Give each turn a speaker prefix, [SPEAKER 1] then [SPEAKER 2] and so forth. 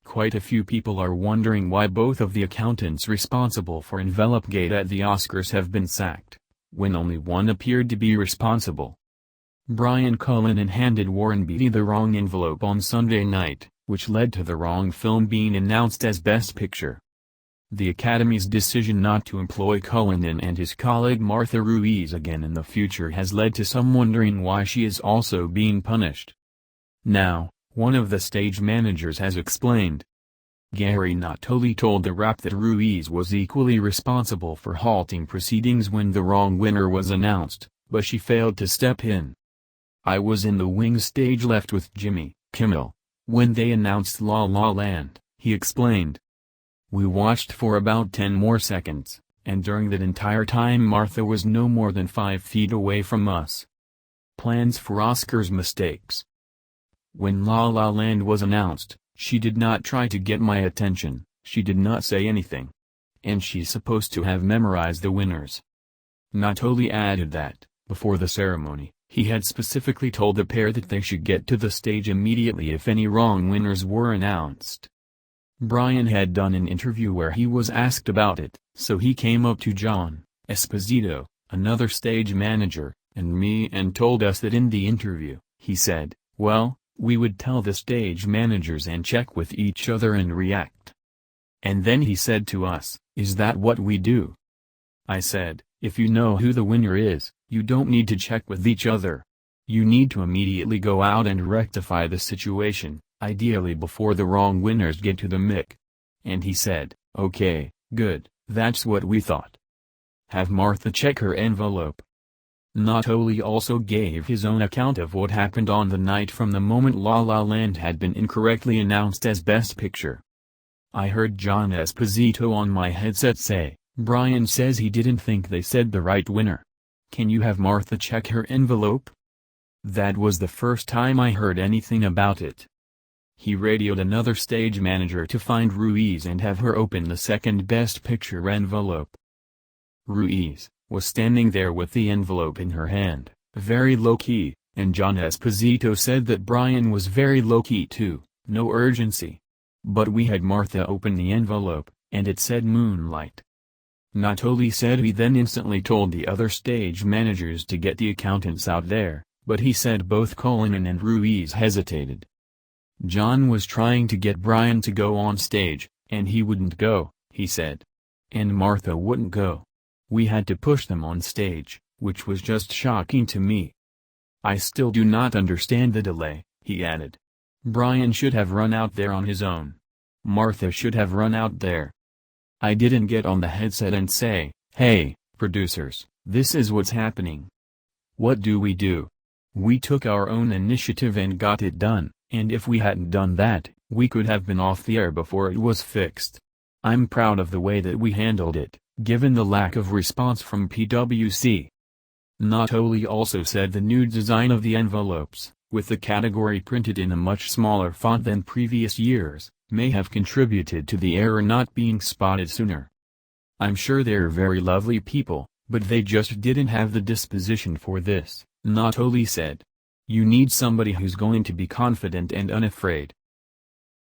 [SPEAKER 1] Quite a few people are wondering why both of the accountants responsible for Envelopegate at the Oscars have been sacked, when only one appeared to be responsible. Brian Cullinan handed Warren Beatty the wrong envelope on Sunday night, which led to the wrong film being announced as Best Picture. The Academy's decision not to employ Cullinan and his colleague Martha Ruiz again in the future has led to some wondering why she is also being punished. Now, one of the stage managers has explained. Gary Natoli told The Wrap that Ruiz was equally responsible for halting proceedings when the wrong winner was announced, but she failed to step in. "I was in the wings stage left with Jimmy Kimmel when they announced La La Land," he explained. "We watched for about 10 more seconds, and during that entire time Martha was no more than 5 feet away from us." Plans for Oscars mistakes. When La La Land was announced, she did not try to get my attention, she did not say anything. And she's supposed to have memorized the winners. Natoli added that, before the ceremony, he had specifically told the pair that they should get to the stage immediately if any wrong winners were announced. Brian had done an interview where he was asked about it, so he came up to John Esposito, another stage manager, and me and told us that in the interview, he said, "Well, we would tell the stage managers and check with each other and react. And then he said to us, 'Is that what we do?' I said, 'If you know who the winner is, you don't need to check with each other. You need to immediately go out and rectify the situation, ideally before the wrong winners get to the mic.' And he said, 'Okay, good, that's what we thought. Have Martha check her envelope.'" Natoli also gave his own account of what happened on the night from the moment La La Land had been incorrectly announced as Best Picture. "I heard John Esposito on my headset say, 'Brian says he didn't think they said the right winner. Can you have Martha check her envelope?' That was the first time I heard anything about it." He radioed another stage manager to find Ruiz and have her open the second Best Picture envelope. Ruiz was standing there with the envelope in her hand, very low-key, and John Esposito said that Brian was very low-key too, no urgency. "But we had Martha open the envelope, and it said Moonlight." Natoli said he then instantly told the other stage managers to get the accountants out there, but he said both Cullinan and Ruiz hesitated. John was trying to get Brian to go on stage, and he wouldn't go, he said. And Martha wouldn't go. We had to push them on stage, which was just shocking to me. "I still do not understand the delay," he added. "Brian should have run out there on his own. Martha should have run out there. I didn't get on the headset and say, 'Hey, producers, this is what's happening. What do?' We took our own initiative and got it done, and if we hadn't done that, we could have been off the air before it was fixed. I'm proud of the way that we handled it, given the lack of response from PwC." Natoli also said the new design of the envelopes, with the category printed in a much smaller font than previous years, may have contributed to the error not being spotted sooner. "I'm sure they're very lovely people, but they just didn't have the disposition for this," Natoli said. "You need somebody who's going to be confident and unafraid,